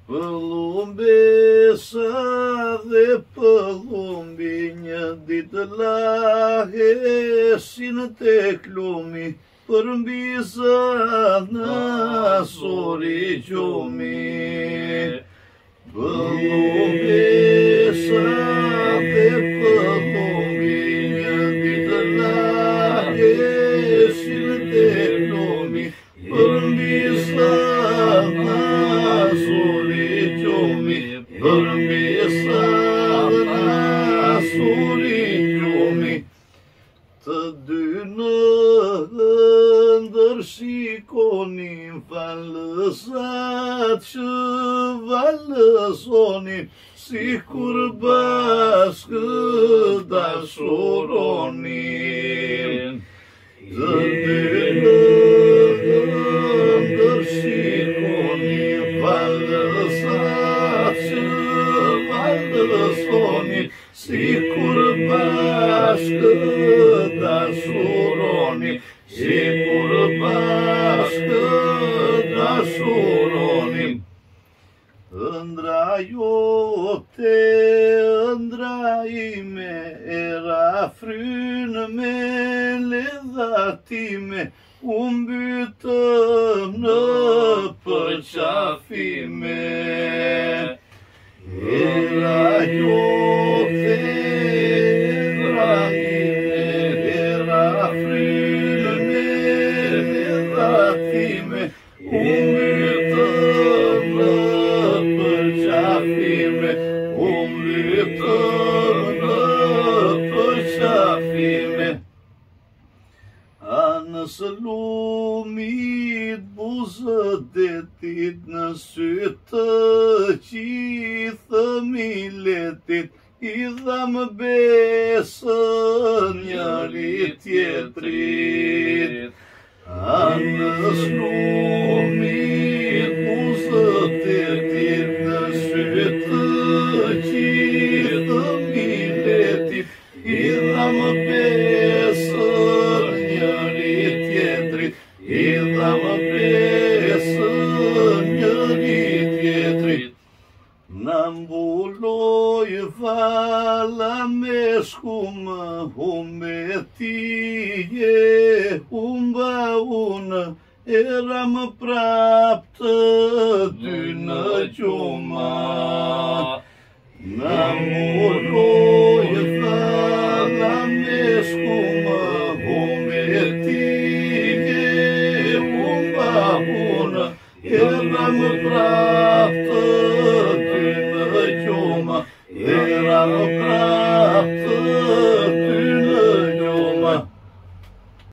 Pălumbesa de pălumbinha ditla hesin teklumi Părbisa na soriciumi Pălumbesa de pălumbinha ditla hesin teklumi Părbisa na soriciumi Părbisa na soriciumi Tădână și conim v-a lăsat și v-a lăsonim Sigur bască da soronim Zădână și conim v-a lăsat și v-a lăsonim Sigur bască da soronim Sigur bască da soronim Îndraiote, îndraime Era frână mele datime Umbită năpăcea fime Îndraiote, îndraime Era frână mele datime Umbită năpăcea fime Umbită năpăcea fime Anăs lumit buză de tidnă Sytă cithă miletit Idam besën njëri tjetrit Anës lumit buzët e tidnă Sytë cithë miletit Idam besën njëri tjetrit Idam besën njëri tjetrit Nambuloj vala me shkumë Humetije humba unë Era më prap të dy në gjuma Nambuloj vala me shkumë Humetije humba unë Era më prap të dy në gjuma Era më prap